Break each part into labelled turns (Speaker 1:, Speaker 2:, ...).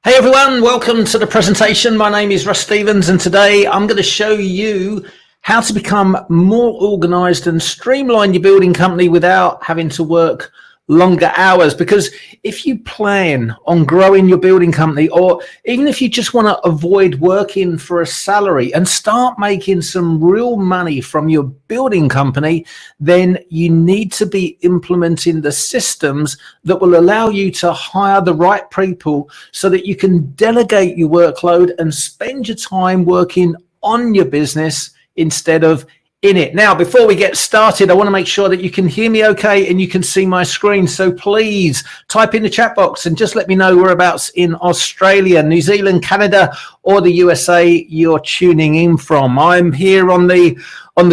Speaker 1: Hey everyone, welcome to the presentation. My name is Russ Stevens and today I'm going to show you how to become more organized and streamline your building company without having to work longer hours. Because if you plan on growing your building company, or even if you just want to avoid working for a salary and start making some real money from your building company, then you need to be implementing the systems that will allow you to hire the right people so that you can delegate your workload and spend your time working on your business instead of in it. Now, before we get started, I want to make sure that you can hear me okay and you can see my screen. So please type in the chat box and just let me know whereabouts in Australia, New Zealand, Canada, or the USA you're tuning in from. I'm here on the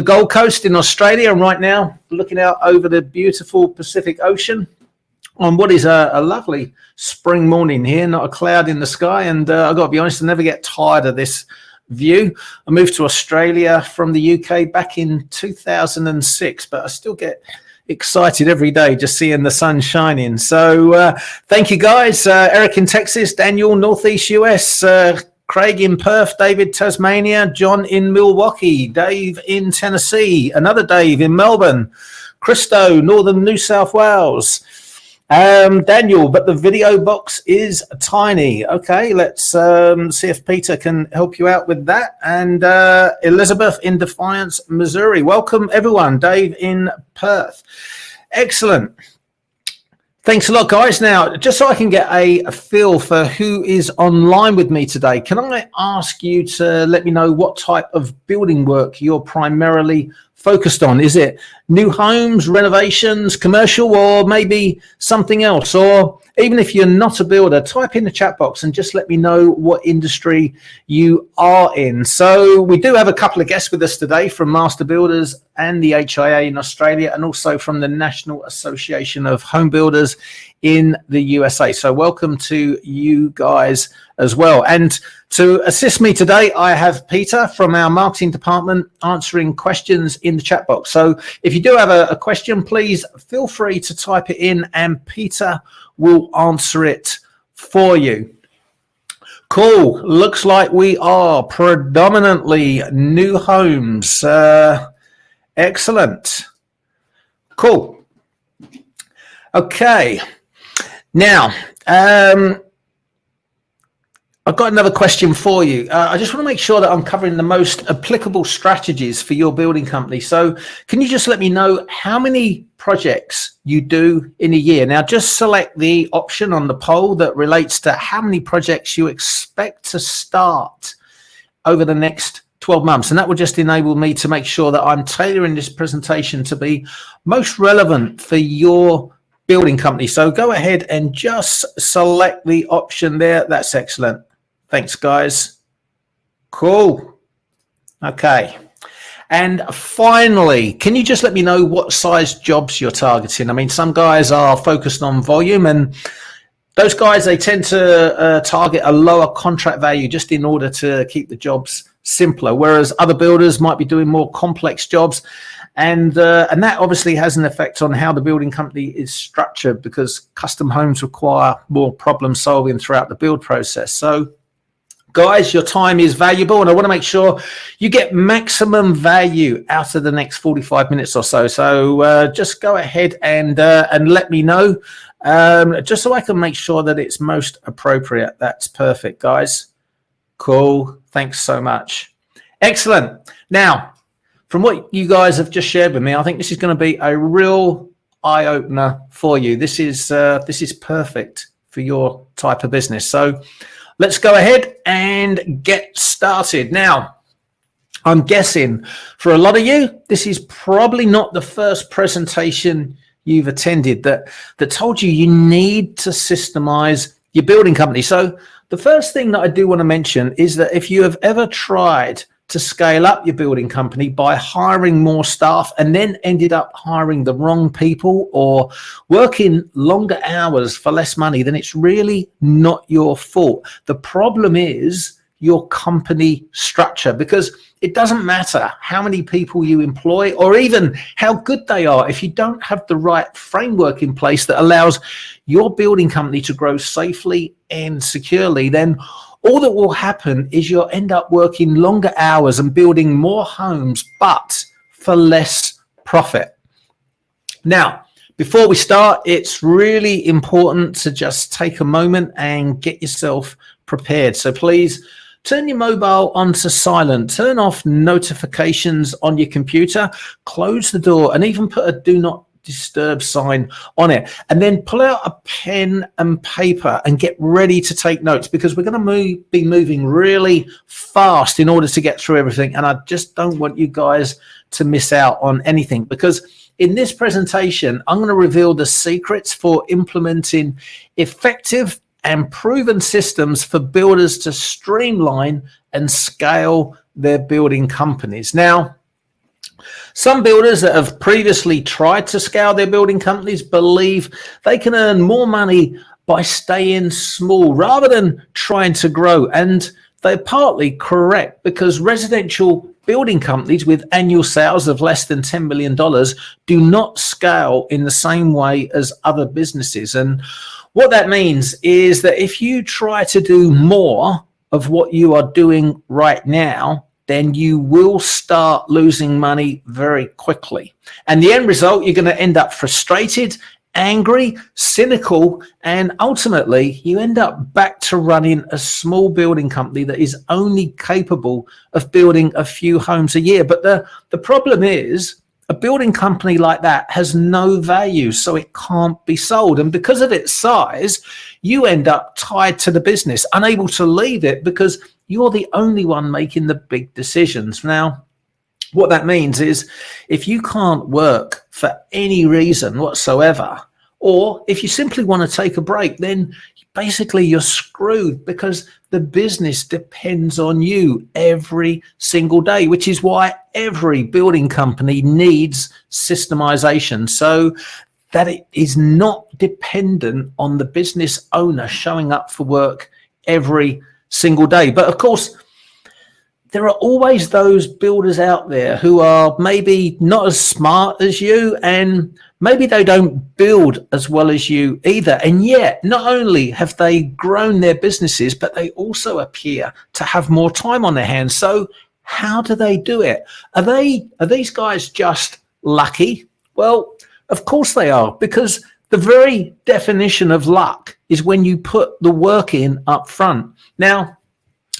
Speaker 1: Gold Coast in Australia, and right now looking out over the beautiful Pacific Ocean on what is a lovely spring morning here, not a cloud in the sky. And I've got to be honest, I never get tired of this view. I moved to Australia from the UK back in 2006, but I still get excited every day just seeing the sun shining. So thank you guys. Eric in Texas, Daniel, Northeast US, Craig in Perth, David, Tasmania, John in Milwaukee, Dave in Tennessee, another Dave in Melbourne, Christo, Northern New South Wales. Daniel, but the video box is tiny. Okay, let's see if Peter can help you out with that. And Elizabeth in Defiance, Missouri. Welcome everyone. Dave in Perth. Excellent. Thanks a lot, guys. Now, just so I can get a feel for who is online with me today, can I ask you to let me know what type of building work you're primarily focused on? Is it new homes, renovations, commercial, or maybe something else? Or even if you're not a builder, type in the chat box and just let me know what industry you are in. So we do have a couple of guests with us today from Master Builders and the HIA in Australia, and also from the National Association of Home Builders in the USA. So welcome to you guys as well. And to assist me today, I have Peter from our marketing department answering questions in the chat box. So if you do have a question, please feel free to type it in and Peter will answer it for you. Cool. Looks like we are predominantly new homes. Excellent. Cool. Okay. Now, I've got another question for you. I just want to make sure that I'm covering the most applicable strategies for your building company. So can you just let me know how many projects you do in a year? Now, just select the option on the poll that relates to how many projects you expect to start over the next 12 months. And that will just enable me to make sure that I'm tailoring this presentation to be most relevant for your building company. So go ahead and just select the option there. That's excellent. Thanks, guys. Cool. Okay. And finally, can you just let me know what size jobs you're targeting? I mean, some guys are focused on volume, and those guys, they tend to target a lower contract value just in order to keep the jobs simpler, whereas other builders might be doing more complex jobs. And that obviously has an effect on how the building company is structured, because custom homes require more problem solving throughout the build process. So guys, your time is valuable, and I want to make sure you get maximum value out of the next 45 minutes or so. So just go ahead and let me know, just so I can make sure that it's most appropriate. That's perfect, guys. Cool. Thanks so much. Excellent. Now, from what you guys have just shared with me, I think this is going to be a real eye-opener for you. This is perfect for your type of business. So let's go ahead and get started. Now, I'm guessing for a lot of you, this is probably not the first presentation you've attended that told you you need to systemize your building company. So the first thing that I do want to mention is that if you have ever tried to scale up your building company by hiring more staff and then ended up hiring the wrong people or working longer hours for less money, then it's really not your fault. The problem is your company structure, because it doesn't matter how many people you employ or even how good they are. If you don't have the right framework in place that allows your building company to grow safely and securely, then all that will happen is you'll end up working longer hours and building more homes, but for less profit. Now, before we start, it's really important to just take a moment and get yourself prepared. So please turn your mobile onto silent, turn off notifications on your computer, close the door, and even put a do not disturb sign on it. And then pull out a pen and paper and get ready to take notes, because we're going to be moving really fast in order to get through everything. And I just don't want you guys to miss out on anything, because in this presentation, I'm going to reveal the secrets for implementing effective and proven systems for builders to streamline and scale their building companies. Now, some builders that have previously tried to scale their building companies believe they can earn more money by staying small rather than trying to grow. And they're partly correct, because residential building companies with annual sales of less than $10 million do not scale in the same way as other businesses. And what that means is that if you try to do more of what you are doing right now, then you will start losing money very quickly. And the end result, you're going to end up frustrated, angry, cynical, and ultimately you end up back to running a small building company that is only capable of building a few homes a year. But the problem is, a building company like that has no value, so it can't be sold. And because of its size, you end up tied to the business, unable to leave it, because you're the only one making the big decisions. Now, what that means is, if you can't work for any reason whatsoever, or if you simply want to take a break, then basically you're screwed, because the business depends on you every single day, which is why every building company needs systemization, so that it is not dependent on the business owner showing up for work every single day. But of course, there are always those builders out there who are maybe not as smart as you, and maybe they don't build as well as you either. And yet, not only have they grown their businesses, but they also appear to have more time on their hands. So how do they do it? Are these guys just lucky? Well, of course they are, because the very definition of luck is when you put the work in up front. Now,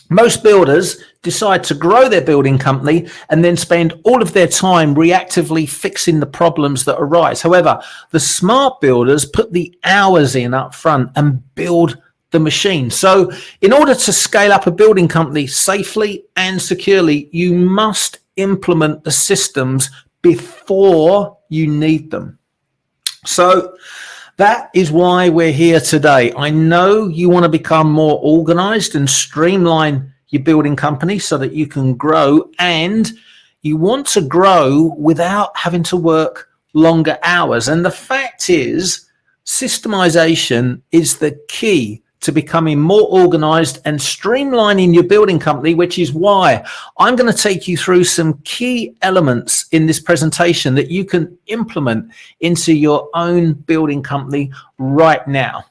Speaker 1: most builders decide to grow their building company and then spend all of their time reactively fixing the problems that arise. However, the smart builders put the hours in up front and build the machine. So in order to scale up a building company safely and securely, you must implement the systems before you need them. So that is why we're here today. I know you want to become more organized and streamline your building company so that you can grow, and you want to grow without having to work longer hours. And the fact is, systemization is the key to becoming more organized and streamlining your building company, which is why I'm going to take you through some key elements in this presentation that you can implement into your own building company right now.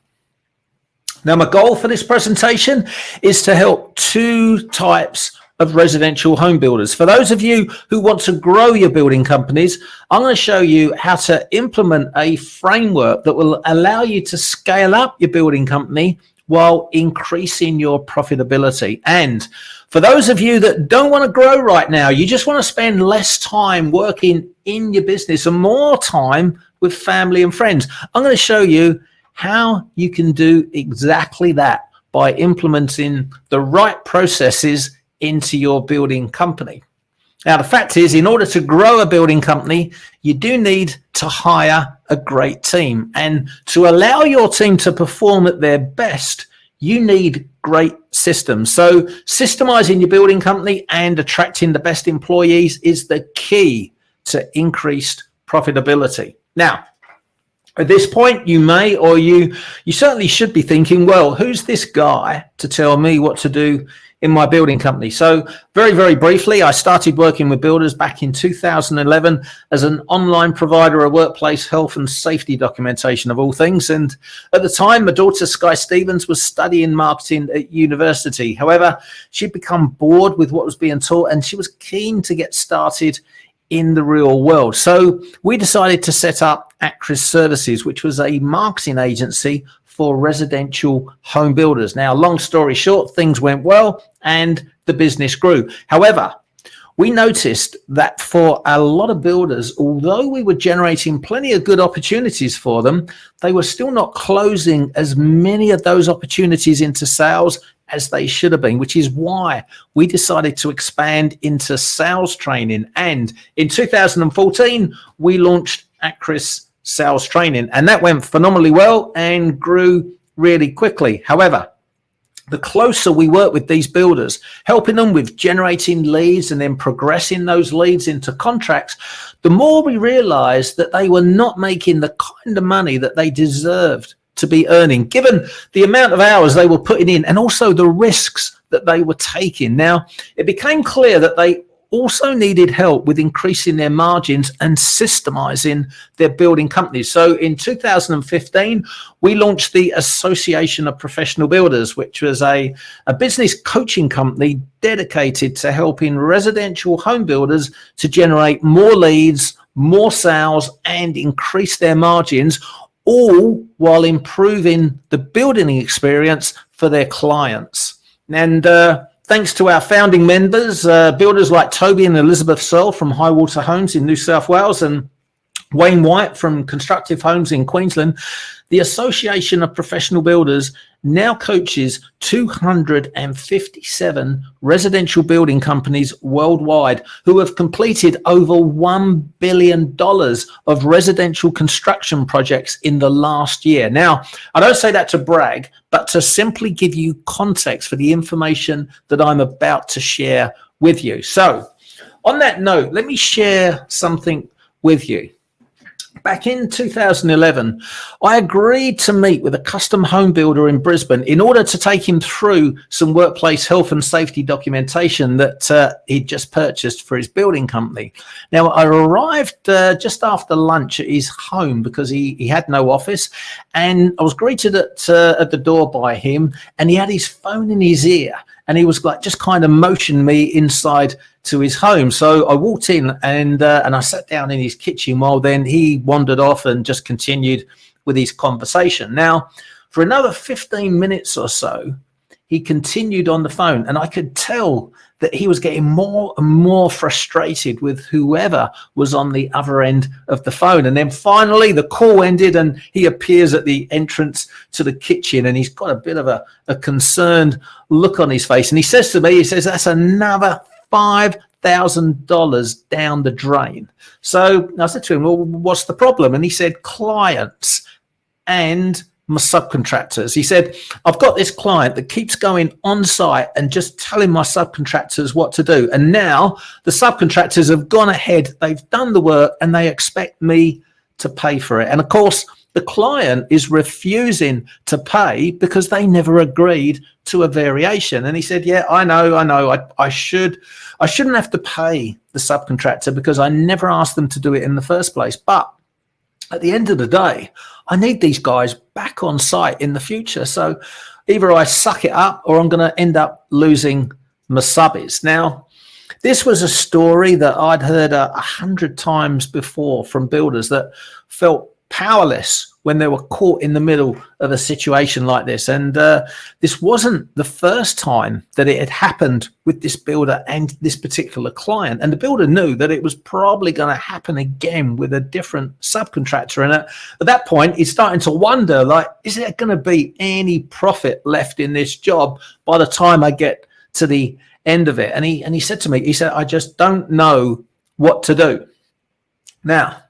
Speaker 1: Now, my goal for this presentation is to help two types of residential home builders. For those of you who want to grow your building companies, I'm going to show you how to implement a framework that will allow you to scale up your building company while increasing your profitability. And for those of you that don't want to grow right now, you just want to spend less time working in your business and more time with family and friends, I'm going to show you how you can do exactly that by implementing the right processes into your building company. Now, the fact is, in order to grow a building company, you do need to hire a great team. And to allow your team to perform at their best, you need great systems. So systemizing your building company and attracting the best employees is the key to increased profitability. Now, At this point, you may, or you certainly should be thinking, well, who's this guy to tell me what to do in my building company? So very, very briefly, I started working with builders back in 2011 as an online provider of workplace health and safety documentation of all things. And at the time, my daughter, Sky Stevens, was studying marketing at university. However, she'd become bored with what was being taught and she was keen to get started in the real world. So we decided to set up Acris Services, which was a marketing agency for residential home builders. Now, long story short, things went well and the business grew. However, we noticed that for a lot of builders, although we were generating plenty of good opportunities for them, they were still not closing as many of those opportunities into sales as they should have been, which is why we decided to expand into sales training. And in 2014, we launched Acris Sales Training, and that went phenomenally well and grew really quickly. However, the closer we work with these builders, helping them with generating leads and then progressing those leads into contracts, the more we realized that they were not making the kind of money that they deserved to be earning, given the amount of hours they were putting in and also the risks that they were taking. Now, it became clear that they also needed help with increasing their margins and systemizing their building companies. So in 2015, we launched the Association of Professional Builders, which was a business coaching company dedicated to helping residential home builders to generate more leads, more sales, and increase their margins, all while improving the building experience for their clients. And thanks to our founding members, builders like Toby and Elizabeth Searle from Highwater Homes in New South Wales and Wayne White from Constructive Homes in Queensland, the Association of Professional Builders now coaches 257 residential building companies worldwide who have completed over $1 billion of residential construction projects in the last year. Now, I don't say that to brag, but to simply give you context for the information that I'm about to share with you. So on that note, let me share something with you. Back in 2011, I agreed to meet with a custom home builder in Brisbane in order to take him through some workplace health and safety documentation that he'd just purchased for his building company. Now, I arrived just after lunch at his home because he had no office, and I was greeted at the door by him, and he had his phone in his ear, and he was like just kind of motioning me inside to his home. So I walked in and I sat down in his kitchen while then he wandered off and just continued with his conversation. Now, for another 15 minutes or so, he continued on the phone, and I could tell that he was getting more and more frustrated with whoever was on the other end of the phone. And then finally the call ended and he appears at the entrance to the kitchen, and he's got a bit of a concerned look on his face. And he says to me, he says, that's another $5,000 down the drain. So I said to him, well, what's the problem? And he said, clients and my subcontractors. He said, I've got this client that keeps going on site and just telling my subcontractors what to do. And now the subcontractors have gone ahead, they've done the work, and they expect me to pay for it. And of course, the client is refusing to pay because they never agreed to a variation. And he said, yeah, I know. I shouldn't have to pay the subcontractor because I never asked them to do it in the first place. But at the end of the day, I need these guys back on site in the future. So either I suck it up or I'm going to end up losing my subbies. Now, this was a story that I'd heard 100 times before from builders that felt powerless when they were caught in the middle of a situation like this. And this wasn't the first time that it had happened with this builder and this particular client. And the builder knew that it was probably going to happen again with a different subcontractor. And at that point, he's starting to wonder, like, is there going to be any profit left in this job by the time I get to the end of it? And he said to me, he said, I just don't know what to do. Now,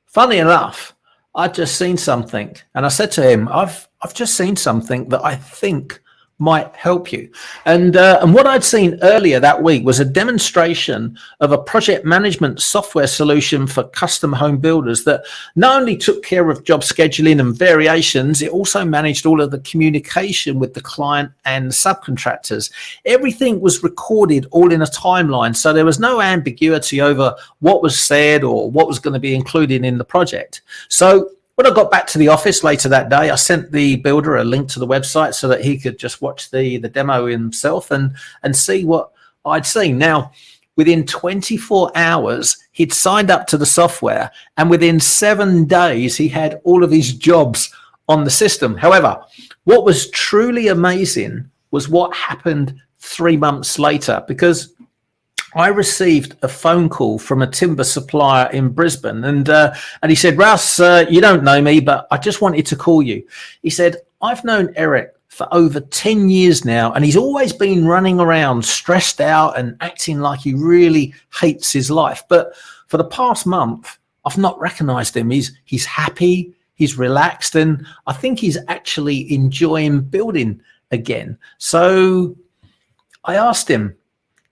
Speaker 1: funny enough, I'd just seen something, and I said to him, I've just seen something that I think might help you. And what I'd seen earlier that week was a demonstration of a project management software solution for custom home builders that not only took care of job scheduling and variations, it also managed all of the communication with the client and the subcontractors. Everything was recorded all in a timeline, so there was no ambiguity over what was said or what was going to be included in the project. So when I got back to the office later that day, I sent the builder a link to the website so that he could just watch the demo himself and see what I'd seen. Now, within 24 hours, he'd signed up to the software, and within 7 days, he had all of his jobs on the system. However, what was truly amazing was what happened 3 months later, because I received a phone call from a timber supplier in Brisbane, and he said, "Russ, you don't know me, but I just wanted to call you." He said, "I've known Eric for over 10 years now, and he's always been running around stressed out and acting like he really hates his life. But for the past month, I've not recognized him. He's happy, he's relaxed, and I think he's actually enjoying building again." So I asked him,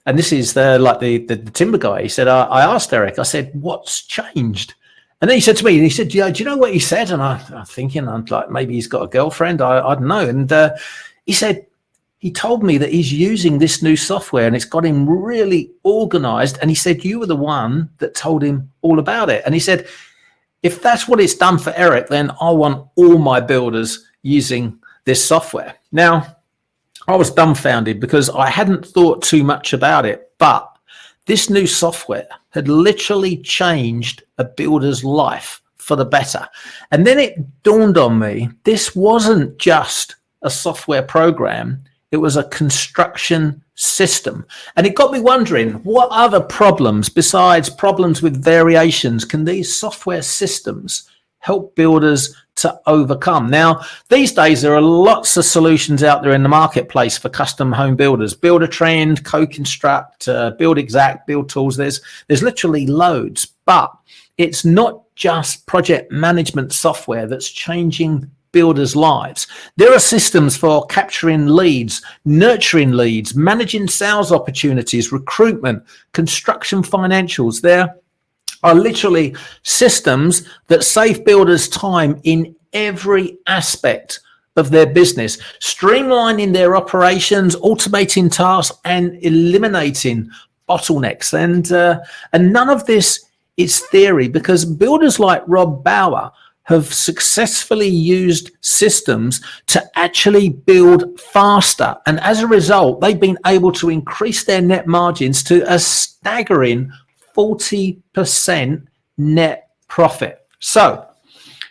Speaker 1: and this is the timber guy. He said, I asked Eric, I said, "What's changed?" And then he said to me, and he said, "Yeah, do you know what he said?" And I'm thinking, I'm like, maybe he's got a girlfriend. I don't know. And he said, he told me that he's using this new software and it's got him really organized. And he said, "You were the one that told him all about it." And he said, "If that's what it's done for Eric, then I want all my builders using this software." Now, I was dumbfounded because I hadn't thought too much about it, but this new software had literally changed a builder's life for the better. And then it dawned on me, this wasn't just a software program, it was a construction system. And it got me wondering, what other problems besides problems with variations can these software systems help builders to overcome? Now, these days, there are lots of solutions out there in the marketplace for custom home builders. Builder Trend, Co-Construct, Build Exact, Build Tools. There's literally loads, but it's not just project management software that's changing builders' lives. There are systems for capturing leads, nurturing leads, managing sales opportunities, recruitment, construction financials. There are literally systems that save builders time in every aspect of their business, streamlining their operations, automating tasks, and eliminating bottlenecks. And none of this is theory, because builders like Rob Bauer have successfully used systems to actually build faster. And as a result, they've been able to increase their net margins to a staggering 40% net profit. So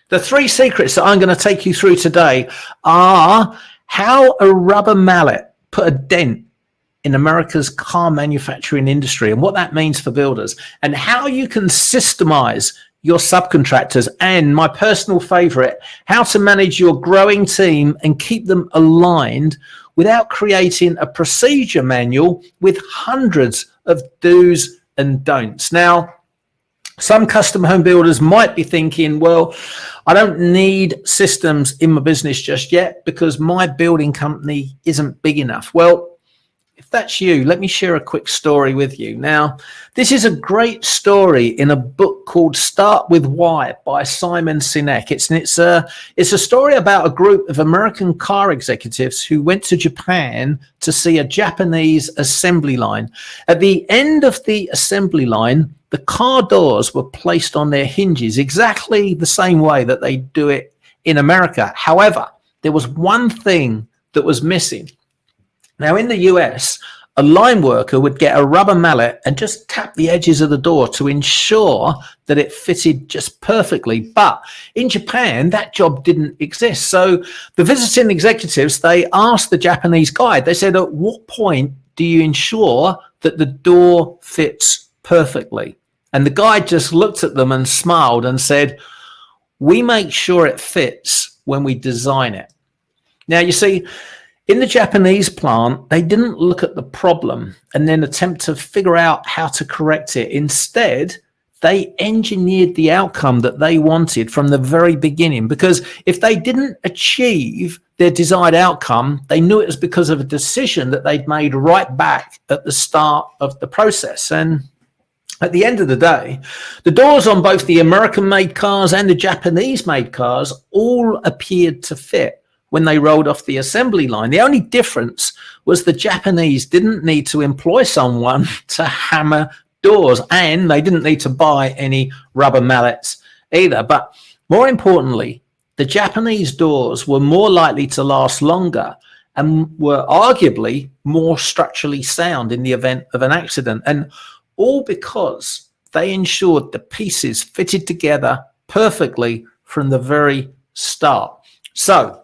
Speaker 1: the 3 secrets that I'm going to take you through today are how a rubber mallet put a dent in America's car manufacturing industry and what that means for builders, and how you can systemize your subcontractors, and my personal favorite, how to manage your growing team and keep them aligned without creating a procedure manual with hundreds of do's and don'ts. Now, some custom home builders might be thinking, well, I don't need systems in my business just yet because my building company isn't big enough. Well, if that's you, let me share a quick story with you. Now, this is a great story in a book called Start With Why by Simon Sinek. It's a story about a group of American car executives who went to Japan to see a Japanese assembly line. At the end of the assembly line, the car doors were placed on their hinges exactly the same way that they do it in America. However, there was one thing that was missing. Now, in the US, a line worker would get a rubber mallet and just tap the edges of the door to ensure that it fitted just perfectly. But in Japan, that job didn't exist. So the visiting executives, they asked the Japanese guide, they said, "At what point do you ensure that the door fits perfectly?" And the guide just looked at them and smiled and said, "We make sure it fits when we design it." Now, you see, in the Japanese plant, they didn't look at the problem and then attempt to figure out how to correct it. Instead, they engineered the outcome that they wanted from the very beginning, because if they didn't achieve their desired outcome, they knew it was because of a decision that they'd made right back at the start of the process. And at the end of the day, the doors on both the American-made cars and the Japanese-made cars all appeared to fit when they rolled off the assembly line. The only difference was the Japanese didn't need to employ someone to hammer doors, and they didn't need to buy any rubber mallets either. But more importantly, the Japanese doors were more likely to last longer and were arguably more structurally sound in the event of an accident, and all because they ensured the pieces fitted together perfectly from the very start. So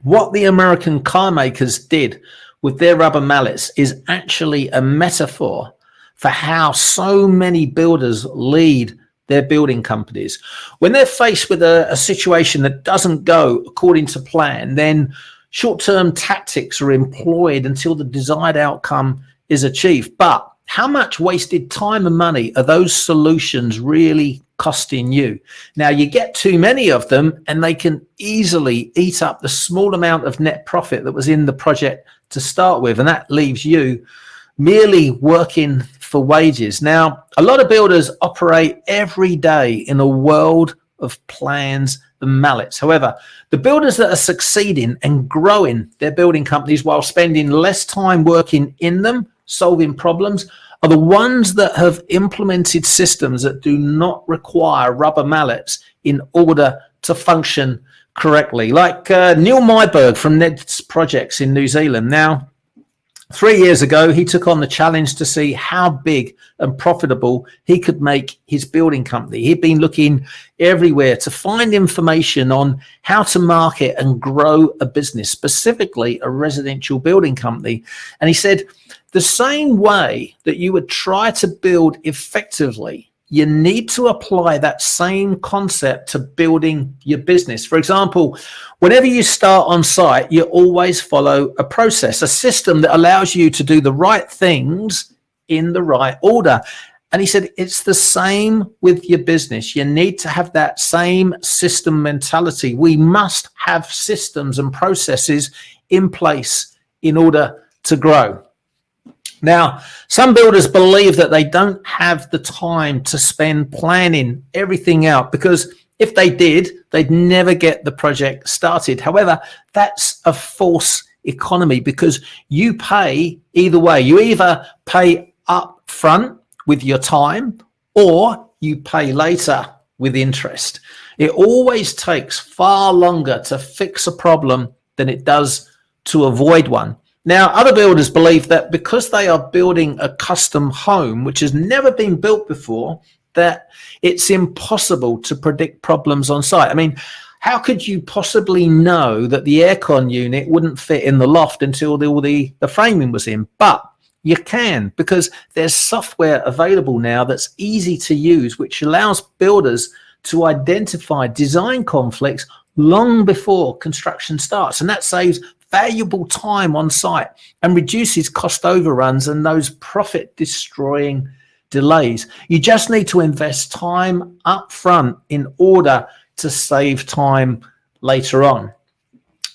Speaker 1: what the American car makers did with their rubber mallets is actually a metaphor for how so many builders lead their building companies. When they're faced with a situation that doesn't go according to plan, then short-term tactics are employed until the desired outcome is achieved. But how much wasted time and money are those solutions really costing you? Now, you get too many of them and they can easily eat up the small amount of net profit that was in the project to start with, and that leaves you merely working for wages. Now, a lot of builders operate every day in a world of plans and mallets. However, the builders that are succeeding and growing their building companies while spending less time working in them, solving problems, are the ones that have implemented systems that do not require rubber mallets in order to function correctly. Like Neil Myberg from Ned's Projects in New Zealand. Now, 3 years ago, he took on the challenge to see how big and profitable he could make his building company. He'd been looking everywhere to find information on how to market and grow a business, specifically a residential building company. And he said, the same way that you would try to build effectively, you need to apply that same concept to building your business. For example, whenever you start on site, you always follow a process, a system that allows you to do the right things in the right order. And he said, it's the same with your business. You need to have that same system mentality. We must have systems and processes in place in order to grow. Now, some builders believe that they don't have the time to spend planning everything out, because if they did, they'd never get the project started. However, that's a false economy, because you pay either way. You either pay up front with your time, or you pay later with interest. It always takes far longer to fix a problem than it does to avoid one. Now, other builders believe that because they are building a custom home, which has never been built before, that it's impossible to predict problems on site. I mean, how could you possibly know that the aircon unit wouldn't fit in the loft until the framing was in? But you can, because there's software available now that's easy to use, which allows builders to identify design conflicts long before construction starts. And that saves valuable time on site and reduces cost overruns and those profit destroying delays. You just need to invest time up front in order to save time later on.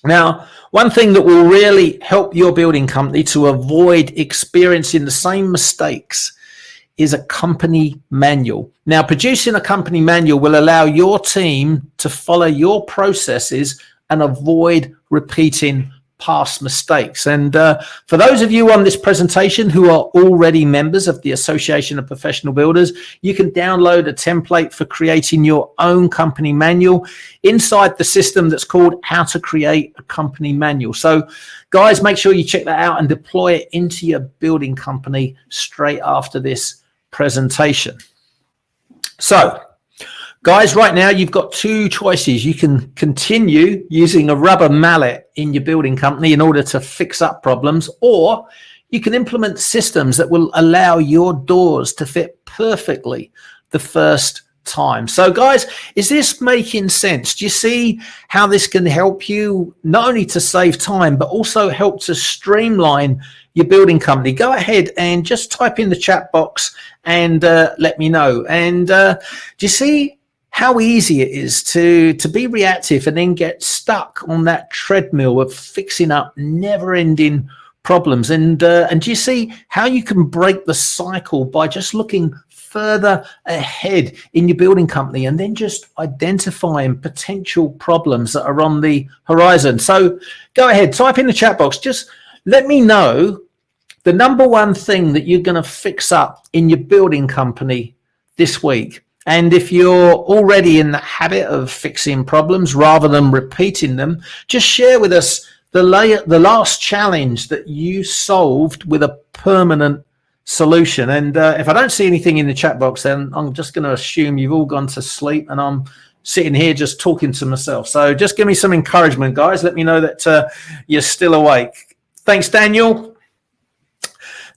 Speaker 1: Now, one thing that will really help your building company to avoid experiencing the same mistakes is a company manual. Now, producing a company manual will allow your team to follow your processes and avoid repeating past mistakes. And for those of you on this presentation who are already members of the Association of Professional Builders, you can download a template for creating your own company manual inside the system that's called How to Create a Company Manual. So guys, make sure you check that out and deploy it into your building company straight after this presentation. So guys, right now you've got two choices. You can continue using a rubber mallet in your building company in order to fix up problems, or you can implement systems that will allow your doors to fit perfectly the first time. So guys, is this making sense? Do you see how this can help you not only to save time, but also help to streamline your building company? Go ahead and just type in the chat box and let me know. And do you see how easy it is to be reactive and then get stuck on that treadmill of fixing up never-ending problems. And do you see how you can break the cycle by just looking further ahead in your building company and then just identifying potential problems that are on the horizon? So go ahead, type in the chat box. Just let me know the number one thing that you're going to fix up in your building company this week. And if you're already in the habit of fixing problems rather than repeating them, just share with us the last challenge that you solved with a permanent solution. And if I don't see anything in the chat box, then I'm just going to assume you've all gone to sleep and I'm sitting here just talking to myself. So just give me some encouragement, guys. Let me know that you're still awake. Thanks, Daniel.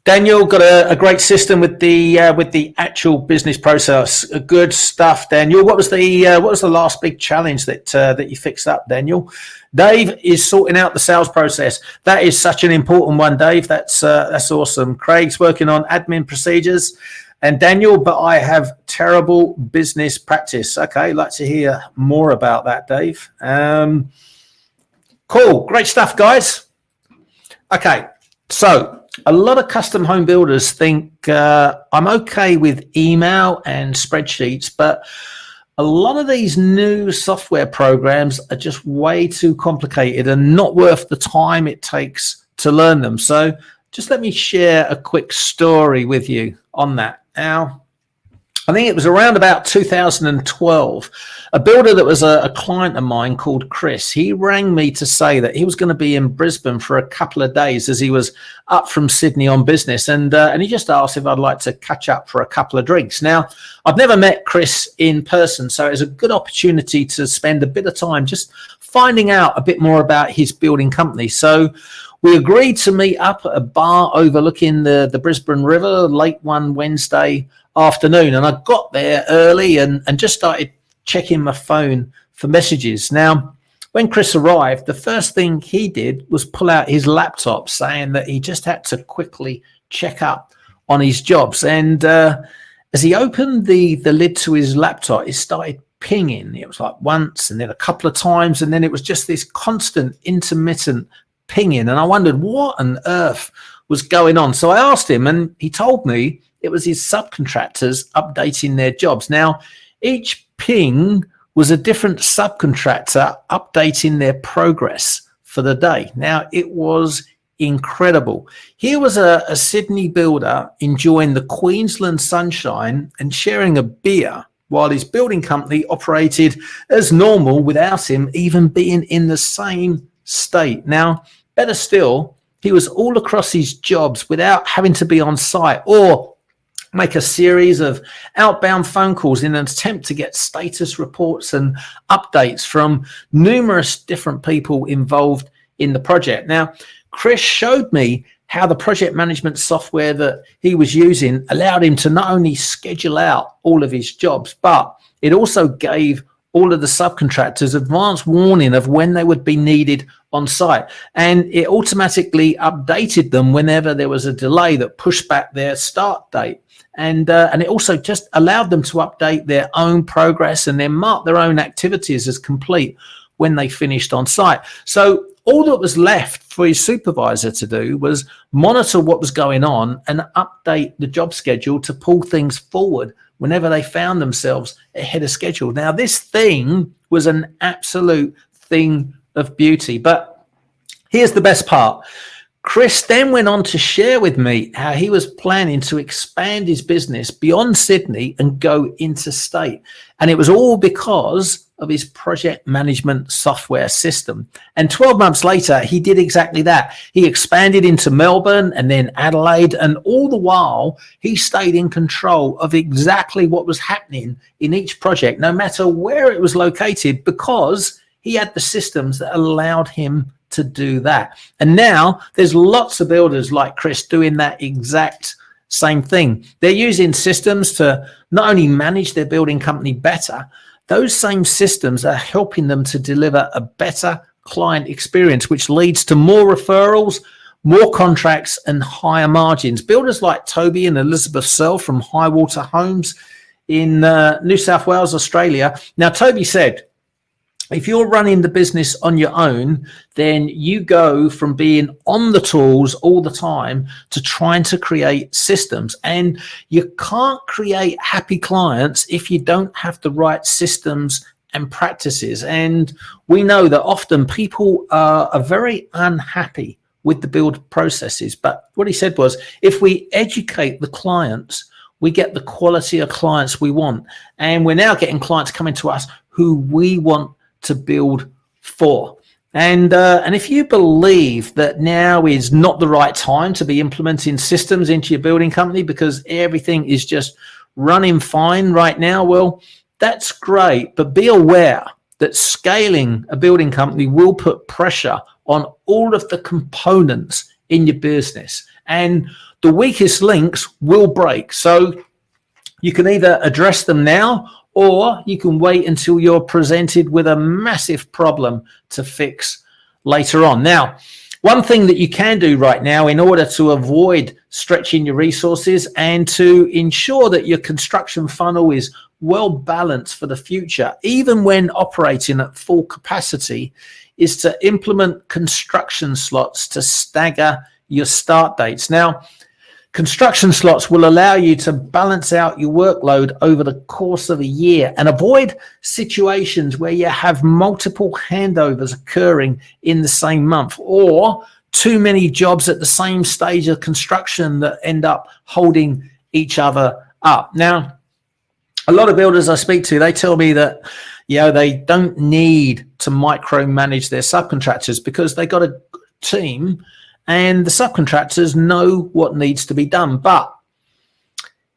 Speaker 1: Daniel got a great system with the actual business process. Good stuff, Daniel. What was the last big challenge that you fixed up, Daniel? Dave is sorting out the sales process. That is such an important one, Dave. That's awesome. Craig's working on admin procedures, and Daniel, but I have terrible business practice. Okay, like to hear more about that, Dave. Cool, great stuff, guys. Okay, so a lot of custom home builders think I'm okay with email and spreadsheets, but a lot of these new software programs are just way too complicated and not worth the time it takes to learn them. So just let me share a quick story with you on that. Now, I think it was around about 2012, a builder that was a client of mine called Chris, he rang me to say that he was going to be in Brisbane for a couple of days as he was up from Sydney on business. And he just asked if I'd like to catch up for a couple of drinks. Now, I've never met Chris in person, so it was a good opportunity to spend a bit of time just finding out a bit more about his building company. So we agreed to meet up at a bar overlooking the Brisbane River late one Wednesday afternoon, and I got there early and just started checking my phone for messages. Now, when Chris arrived, the first thing he did was pull out his laptop, saying that he just had to quickly check up on his jobs. And as he opened the lid to his laptop, it started pinging. It was like once and then a couple of times, and then it was just this constant intermittent pinging. And I wondered what on earth was going on. So I asked him, and he told me it was his subcontractors updating their jobs. Now, each ping was a different subcontractor updating their progress for the day. Now, it was incredible. Here was a Sydney builder enjoying the Queensland sunshine and sharing a beer while his building company operated as normal without him even being in the same state. Now, better still, he was all across his jobs without having to be on site or make a series of outbound phone calls in an attempt to get status reports and updates from numerous different people involved in the project. Now, Chris showed me how the project management software that he was using allowed him to not only schedule out all of his jobs, but it also gave all of the subcontractors advance warning of when they would be needed on site. And it automatically updated them whenever there was a delay that pushed back their start date. And it also just allowed them to update their own progress and then mark their own activities as complete when they finished on site. So all that was left for his supervisor to do was monitor what was going on and update the job schedule to pull things forward whenever they found themselves ahead of schedule. Now, this thing was an absolute thing of beauty. But here's the best part. Chris then went on to share with me how he was planning to expand his business beyond Sydney and go interstate. And it was all because of his project management software system. And 12 months later, he did exactly that. He expanded into Melbourne and then Adelaide. And all the while, he stayed in control of exactly what was happening in each project, no matter where it was located, because he had the systems that allowed him to do that. And now there's lots of builders like Chris doing that exact same thing. They're using systems to not only manage their building company better, those same systems are helping them to deliver a better client experience, which leads to more referrals, more contracts and higher margins. Builders like Toby and Elizabeth Searle from Highwater Homes in New South Wales, Australia. Now, Toby said, if you're running the business on your own, then you go from being on the tools all the time to trying to create systems. And you can't create happy clients if you don't have the right systems and practices. And we know that often people are very unhappy with the build processes. But what he said was, if we educate the clients, we get the quality of clients we want. And we're now getting clients coming to us who we want to build for. And if you believe that now is not the right time to be implementing systems into your building company because everything is just running fine right now, well, that's great. But be aware that scaling a building company will put pressure on all of the components in your business, and the weakest links will break. So you can either address them now, or you can wait until you're presented with a massive problem to fix later on. Now, one thing that you can do right now in order to avoid stretching your resources and to ensure that your construction funnel is well balanced for the future, even when operating at full capacity, is to implement construction slots to stagger your start dates. Now, construction slots will allow you to balance out your workload over the course of a year and avoid situations where you have multiple handovers occurring in the same month, or too many jobs at the same stage of construction that end up holding each other up. Now, a lot of builders I speak to, they tell me that, you know, they don't need to micromanage their subcontractors because they got a team and the subcontractors know what needs to be done. But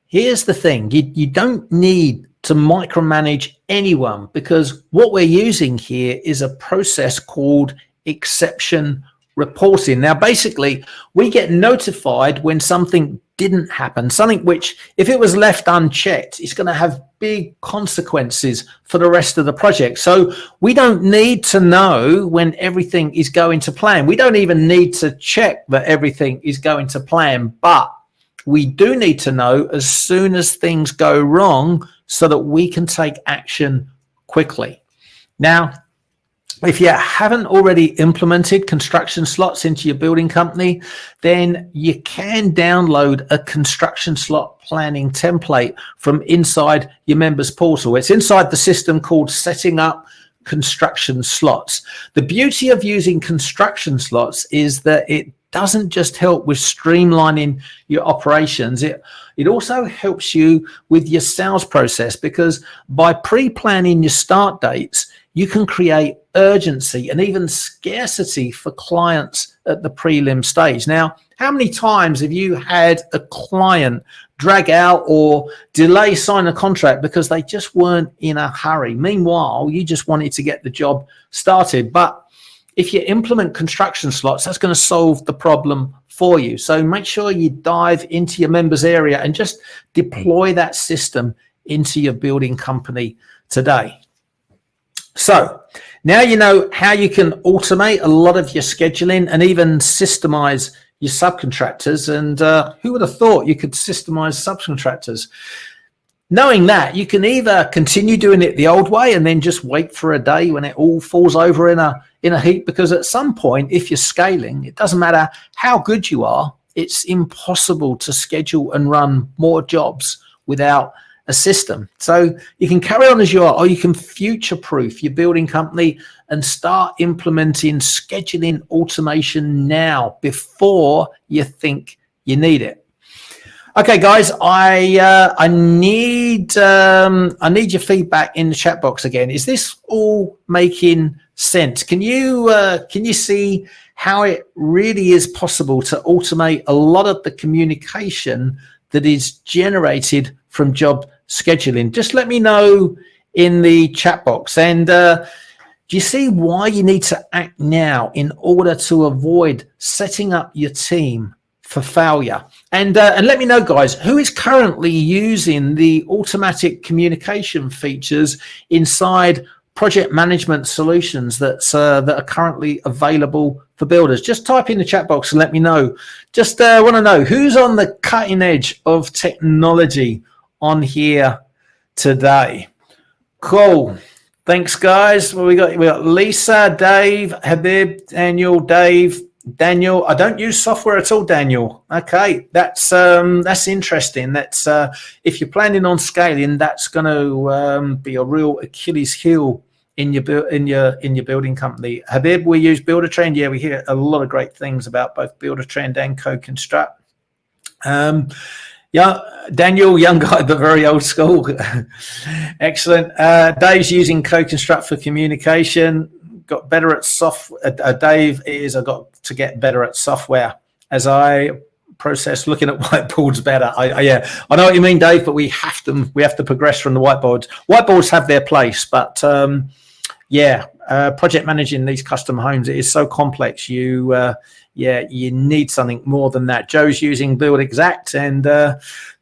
Speaker 1: here's the thing, you don't need to micromanage anyone, because what we're using here is a process called exception reporting. Now, basically, we get notified when something didn't happen, something which, if it was left unchecked, it's going to have big consequences for the rest of the project. So we don't need to know when everything is going to plan. We don't even need to check that everything is going to plan, but we do need to know as soon as things go wrong so that we can take action quickly. Now, if you haven't already implemented construction slots into your building company, then you can download a construction slot planning template from inside your members portal. It's inside the system called Setting Up Construction Slots. The beauty of using construction slots is that it doesn't just help with streamlining your operations. It also helps you with your sales process, because by pre-planning your start dates, you can create urgency and even scarcity for clients at the prelim stage. Now, how many times have you had a client drag out or delay sign a contract because they just weren't in a hurry? Meanwhile, you just wanted to get the job started. But if you implement construction slots, that's going to solve the problem for you. So make sure you dive into your members area and just deploy that system into your building company today. So now you know how you can automate a lot of your scheduling and even systemize your subcontractors. And who would have thought you could systemize subcontractors? Knowing that, you can either continue doing it the old way and then just wait for a day when it all falls over in a heap, because at some point, if you're scaling, it doesn't matter how good you are, it's impossible to schedule and run more jobs without a system. So you can carry on as you are, or you can future-proof your building company and start implementing scheduling automation now before you think you need it. Okay, guys, I need your feedback in the chat box again. Is this all making sense? Can you see how it really is possible to automate a lot of the communication that is generated from job scheduling? Just let me know in the chat box. And do you see why you need to act now in order to avoid setting up your team for failure? And let me know, guys, who is currently using the automatic communication features inside project management solutions that are currently available for builders? Just type in the chat box and let me know. Just want to know who's on the cutting edge of technology on here today. Cool. Thanks, guys. Well, we got Lisa, Dave, Habib, Daniel, Dave, Daniel. I don't use software at all, Daniel. Okay, that's interesting. That's if you're planning on scaling, that's going to be a real Achilles heel in your building company. Habib, we use Buildertrend. Yeah, we hear a lot of great things about both Buildertrend and CoConstruct. Yeah, Daniel, young guy but very old school. Excellent. Dave's using CoConstruct for communication. Got better at software. Dave is, I got to get better at software as I process looking at whiteboards better. Yeah, I know what you mean, Dave, but we have to progress from the whiteboards. Whiteboards have their place, but yeah, project managing these custom homes, it is so complex. You need something more than that. Joe's using Build Exact, and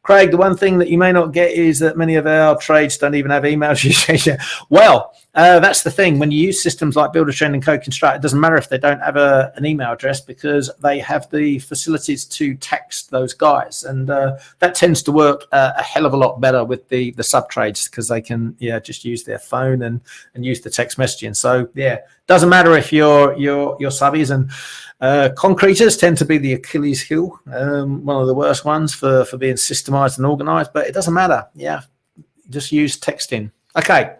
Speaker 1: Craig, the one thing that you may not get is that many of our trades don't even have emails. Well, that's the thing. When you use systems like Buildertrend and CoConstruct, it doesn't matter if they don't have an email address, because they have the facilities to text those guys, and that tends to work a hell of a lot better with the sub trades, because they can just use their phone and use the text messaging. So yeah, doesn't matter if you're subbies, and concreters tend to be the Achilles heel, one of the worst ones for being systemized and organized, but it doesn't matter. Yeah, just use texting. Okay.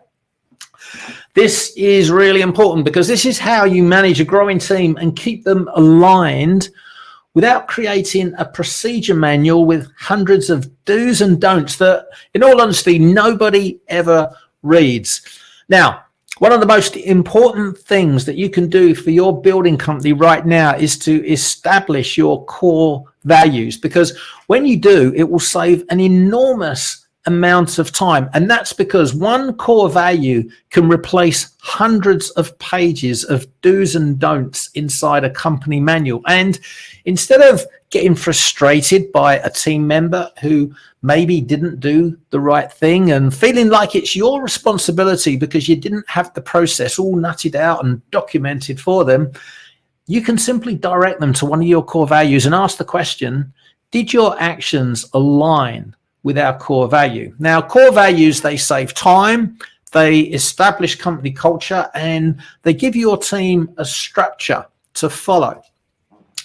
Speaker 1: This is really important, because this is how you manage a growing team and keep them aligned without creating a procedure manual with hundreds of do's and don'ts that, in all honesty, nobody ever reads. Now, one of the most important things that you can do for your building company right now is to establish your core values, because when you do, it will save an enormous amount of time. And that's because one core value can replace hundreds of pages of do's and don'ts inside a company manual. And instead of getting frustrated by a team member who maybe didn't do the right thing and feeling like it's your responsibility because you didn't have the process all nutted out and documented for them, you can simply direct them to one of your core values and ask the question, did your actions align with our core value? Now, core values, they save time, they establish company culture, and they give your team a structure to follow.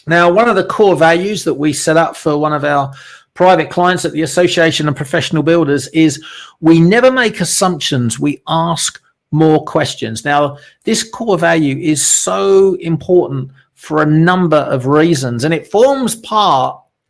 Speaker 1: Now, one of the core values that we set up for one of our private clients at the Association of Professional Builders is we never make assumptions, we ask more questions. Now, this core value is so important for a number of reasons, and it forms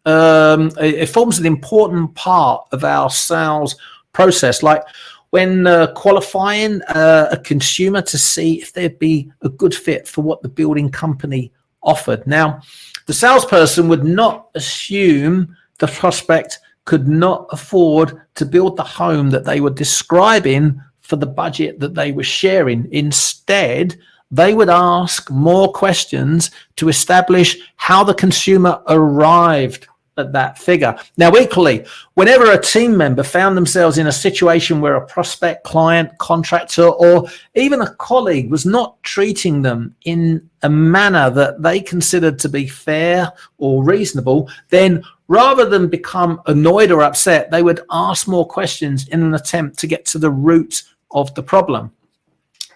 Speaker 1: an important part of our sales process. Like when qualifying a consumer to see if they'd be a good fit for what the building company offered. Now, the salesperson would not assume the prospect could not afford to build the home that they were describing for the budget that they were sharing. Instead, they would ask more questions to establish how the consumer arrived at that figure. Now, equally, whenever a team member found themselves in a situation where a prospect, client, contractor, or even a colleague was not treating them in a manner that they considered to be fair or reasonable, then rather than become annoyed or upset, they would ask more questions in an attempt to get to the root of the problem.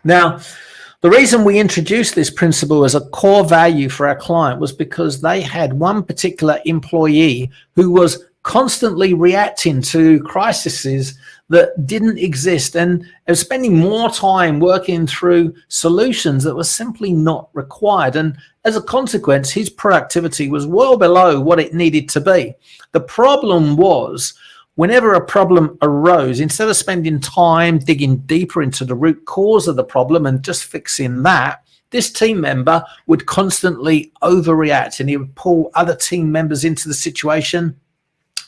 Speaker 1: Now, the reason we introduced this principle as a core value for our client was because they had one particular employee who was constantly reacting to crises that didn't exist and was spending more time working through solutions that were simply not required. And as a consequence, his productivity was well below what it needed to be. The problem was, whenever a problem arose, instead of spending time digging deeper into the root cause of the problem and just fixing that, this team member would constantly overreact, and he would pull other team members into the situation.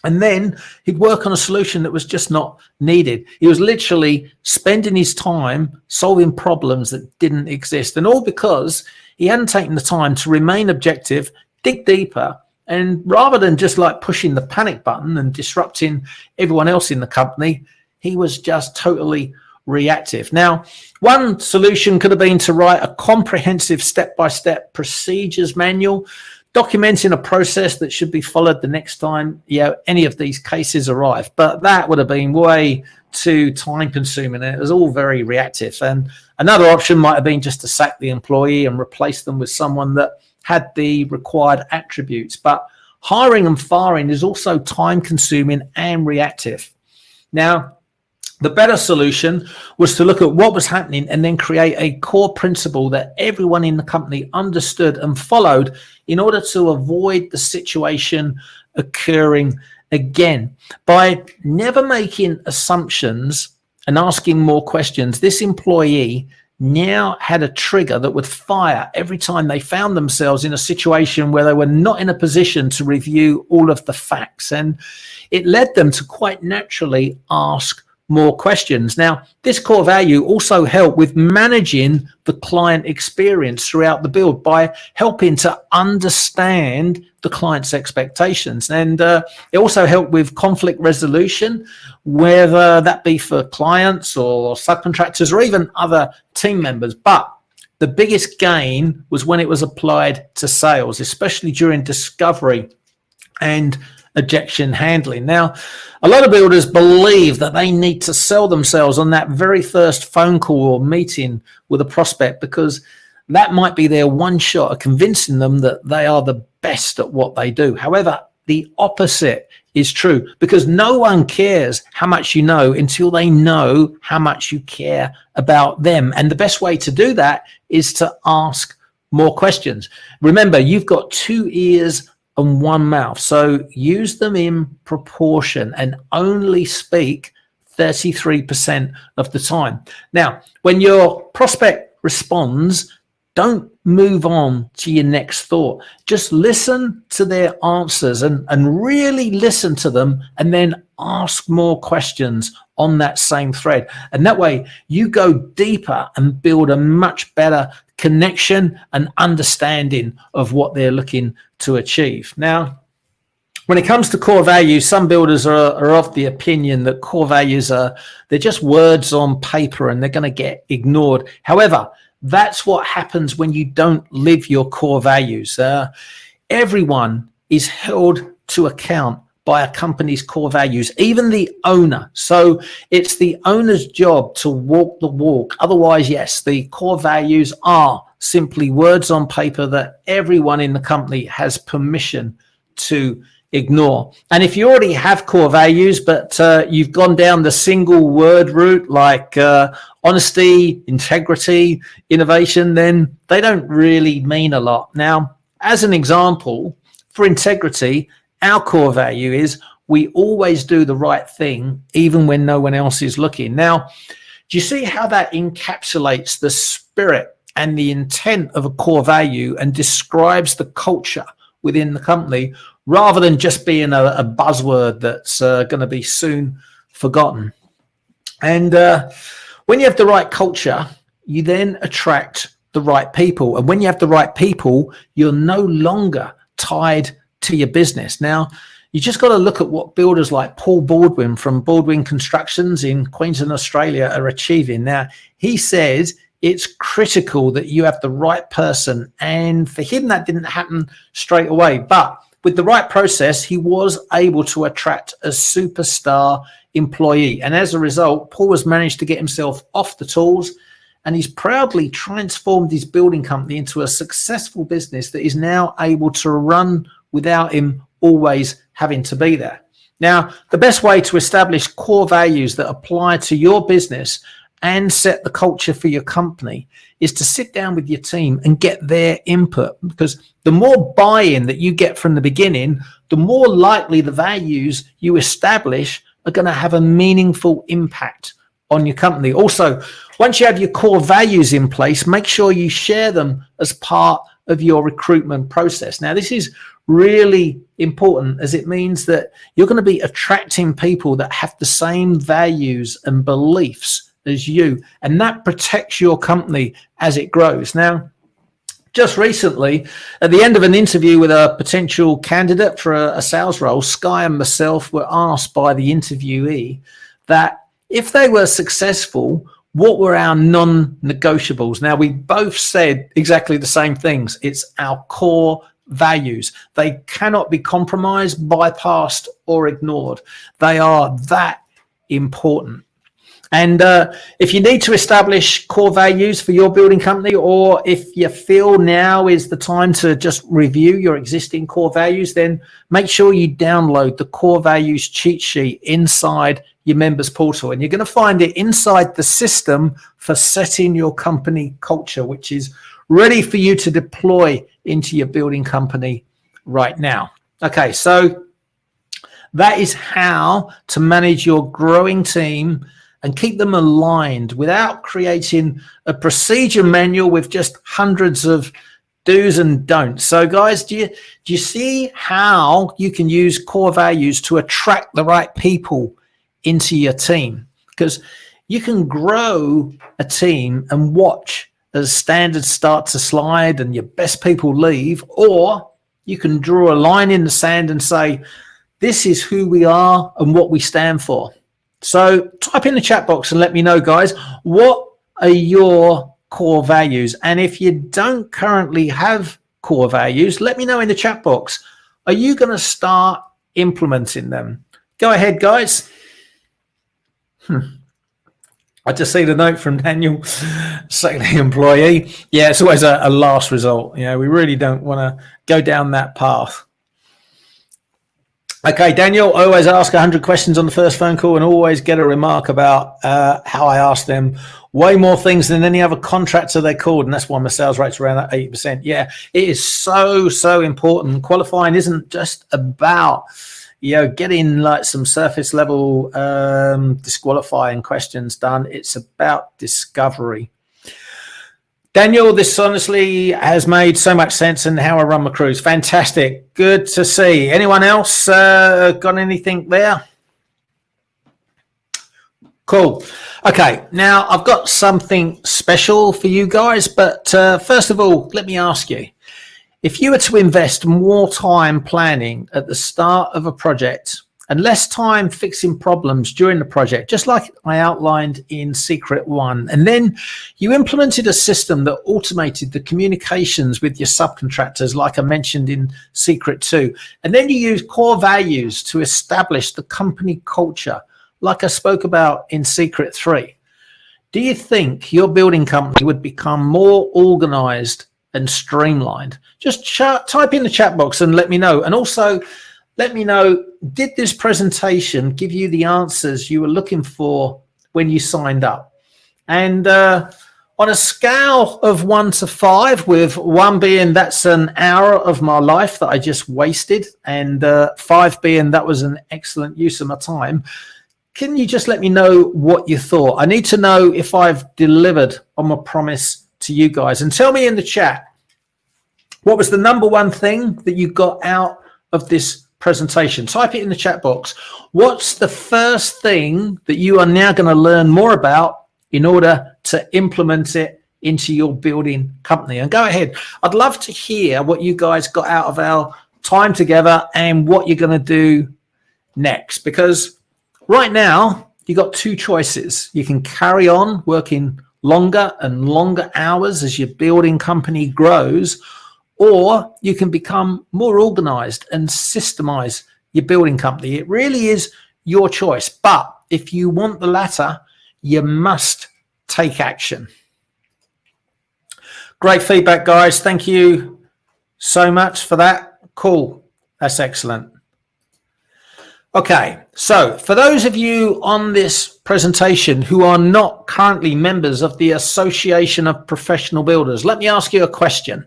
Speaker 1: And then he'd work on a solution that was just not needed. He was literally spending his time solving problems that didn't exist. And all because he hadn't taken the time to remain objective, dig deeper, and rather than just like pushing the panic button and disrupting everyone else in the company, he was just totally reactive. Now, one solution could have been to write a comprehensive step-by-step procedures manual documenting a process that should be followed the next time any of these cases arrive. But that would have been way too time consuming, and it was all very reactive. And another option might have been just to sack the employee and replace them with someone that had the required attributes. But hiring and firing is also time consuming and reactive. Now, the better solution was to look at what was happening and then create a core principle that everyone in the company understood and followed in order to avoid the situation occurring again. By never making assumptions and asking more questions, this employee now had a trigger that would fire every time they found themselves in a situation where they were not in a position to review all of the facts. And it led them to quite naturally ask more questions. Now, this core value also helped with managing the client experience throughout the build by helping to understand the client's expectations. And it also helped with conflict resolution, whether that be for clients or subcontractors or even other team members. But the biggest gain was when it was applied to sales, especially during discovery and objection handling. Now, a lot of builders believe that they need to sell themselves on that very first phone call or meeting with a prospect, because that might be their one shot at convincing them that they are the best at what they do. However, the opposite is true, because no one cares how much you know until they know how much you care about them. And the best way to do that is to ask more questions. Remember, you've got 2 ears and 1 mouth, so use them in proportion and only speak 33% of the time. Now, when your prospect responds, don't move on to your next thought. Just listen to their answers and really listen to them, and then ask more questions on that same thread. And that way you go deeper and build a much better connection and understanding of what they're looking to achieve. Now, when it comes to core values, some builders are of the opinion that core values they're just words on paper and they're going to get ignored. However, that's what happens when you don't live your core values. Everyone is held to account by a company's core values, even the owner. So it's the owner's job to walk the walk. Otherwise, yes, the core values are simply words on paper that everyone in the company has permission to ignore. And if you already have core values, but you've gone down the single word route, like honesty, integrity, innovation, then they don't really mean a lot. Now, as an example, for integrity, our core value is we always do the right thing, even when no one else is looking. Now, do you see how that encapsulates the spirit and the intent of a core value and describes the culture within the company, rather than just being a buzzword that's going to be soon forgotten? And when you have the right culture, you then attract the right people. And when you have the right people, you're no longer tied to your business. Now, you just got to look at what builders like Paul Baldwin from Baldwin Constructions in Queensland, Australia are achieving. Now, he says it's critical that you have the right person. And for him, that didn't happen straight away. But with the right process, he was able to attract a superstar employee. And as a result, Paul has managed to get himself off the tools, and he's proudly transformed his building company into a successful business that is now able to run without him always having to be there. Now, the best way to establish core values that apply to your business and set the culture for your company is to sit down with your team and get their input, because the more buy-in that you get from the beginning, the more likely the values you establish are going to have a meaningful impact on your company. Also, once you have your core values in place, make sure you share them as part of your recruitment process. Now, this is really important, as it means that you're going to be attracting people that have the same values and beliefs as you, and that protects your company as it grows. Now, just recently, at the end of an interview with a potential candidate for a sales role, Sky and myself were asked by the interviewee that if they were successful, what were our non-negotiables? Now, we both said exactly the same things. It's our core values. They cannot be compromised, bypassed, or ignored. They are that important. And if you need to establish core values for your building company, or if you feel now is the time to just review your existing core values, then make sure you download the core values cheat sheet inside your members portal. And you're going to find it inside the system for setting your company culture, which is ready for you to deploy into your building company right now. Okay, so that is how to manage your growing team and keep them aligned without creating a procedure manual with just hundreds of do's and don'ts. So guys, do you see how you can use core values to attract the right people into your team? Because you can grow a team and watch as standards start to slide and your best people leave, or you can draw a line in the sand and say, this is who we are and what we stand for. So type in the chat box and let me know, guys, what are your core values? And if you don't currently have core values, let me know in the chat box. Are you going to start implementing them? Go ahead, guys. I just see the note from Daniel, second employee. Yeah, it's always a last result. You know, we really don't want to go down that path. Okay, Daniel, I always ask 100 questions on the first phone call and always get a remark about how I ask them way more things than any other contractor they called, and that's why my sales rate's around that 80%. Yeah, it is so important. Qualifying isn't just about, you know, getting like some surface level disqualifying questions done. It's about discovery. Daniel, this honestly has made so much sense in how I run my crews. Fantastic. Good to see. Anyone else got anything there? Cool. Okay, now I've got something special for you guys, but first of all, let me ask you, if you were to invest more time planning at the start of a project and less time fixing problems during the project, just like I outlined in Secret 1. And then you implemented a system that automated the communications with your subcontractors, like I mentioned in Secret 2. And then you use core values to establish the company culture, like I spoke about in Secret 3. Do you think your building company would become more organized and streamlined? Just type in the chat box and let me know. And also, let me know, did this presentation give you the answers you were looking for when you signed up? And on a scale of 1 to 5, with 1 being that's an hour of my life that I just wasted, and 5 being that was an excellent use of my time, can you just let me know what you thought? I need to know if I've delivered on my promise to you guys. And tell me in the chat, what was the number one thing that you got out of this presentation? Type it in the chat box. What's the first thing that you are now going to learn more about in order to implement it into your building company? And go ahead. I'd love to hear what you guys got out of our time together and what you're going to do next, because right now you got two choices. You can carry on working longer and longer hours as your building company grows, or you can become more organized and systemize your building company. It really is your choice. But if you want the latter, you must take action. Great feedback, guys. Thank you so much for that. Cool. That's excellent. Okay, so for those of you on this presentation who are not currently members of the Association of Professional Builders, let me ask you a question.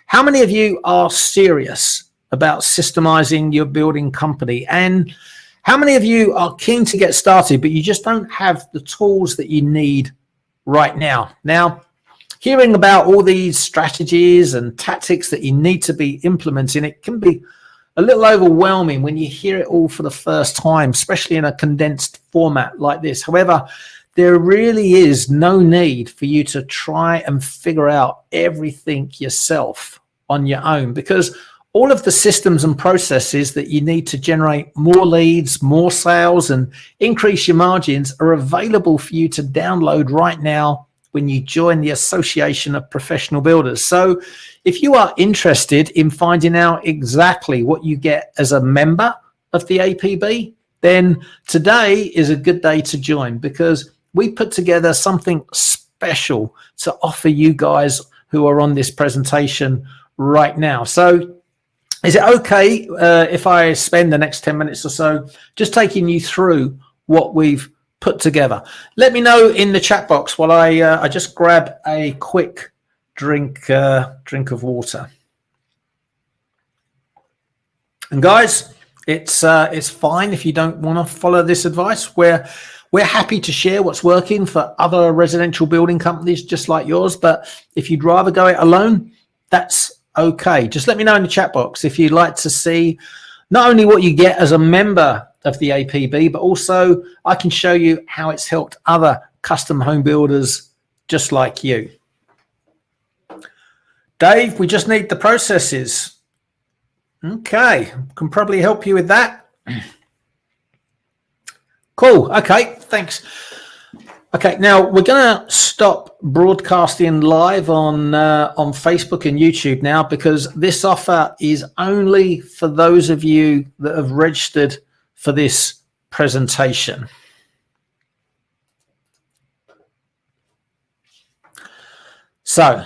Speaker 1: How many of you are serious about systemizing your building company? And how many of you are keen to get started, but you just don't have the tools that you need right now? Now, hearing about all these strategies and tactics that you need to be implementing, it can be a little overwhelming when you hear it all for the first time, especially in a condensed format like this. However, there really is no need for you to try and figure out everything yourself on your own, because all of the systems and processes that you need to generate more leads, more sales, and increase your margins are available for you to download right now when you join the Association of Professional Builders. So if you are interested in finding out exactly what you get as a member of the APB, then today is a good day to join, because we put together something special to offer you guys who are on this presentation right now. So is it okay if I spend the next 10 minutes or so just taking you through what we've put together? Let me know in the chat box while I just grab a quick drink of water. And guys, it's fine if you don't want to follow this advice. We're happy to share what's working for other residential building companies just like yours, but if you'd rather go it alone, that's okay. Just let me know in the chat box if you'd like to see not only what you get as a member of the APB, but also I can show you how it's helped other custom home builders just like you. Dave, we just need the processes. Okay, can probably help you with that. Cool. Okay, thanks. Okay, now we're going to stop broadcasting live on Facebook and YouTube now, because this offer is only for those of you that have registered for this presentation. So,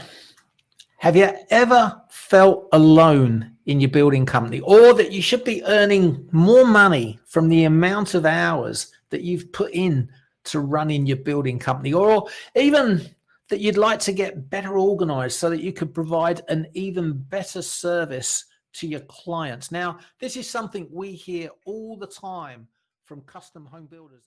Speaker 1: have you ever felt alone in your building company, or that you should be earning more money from the amount of hours that you've put in to running your building company, or even that you'd like to get better organized so that you could provide an even better service to your clients? Now, this is something we hear all the time from custom home builders.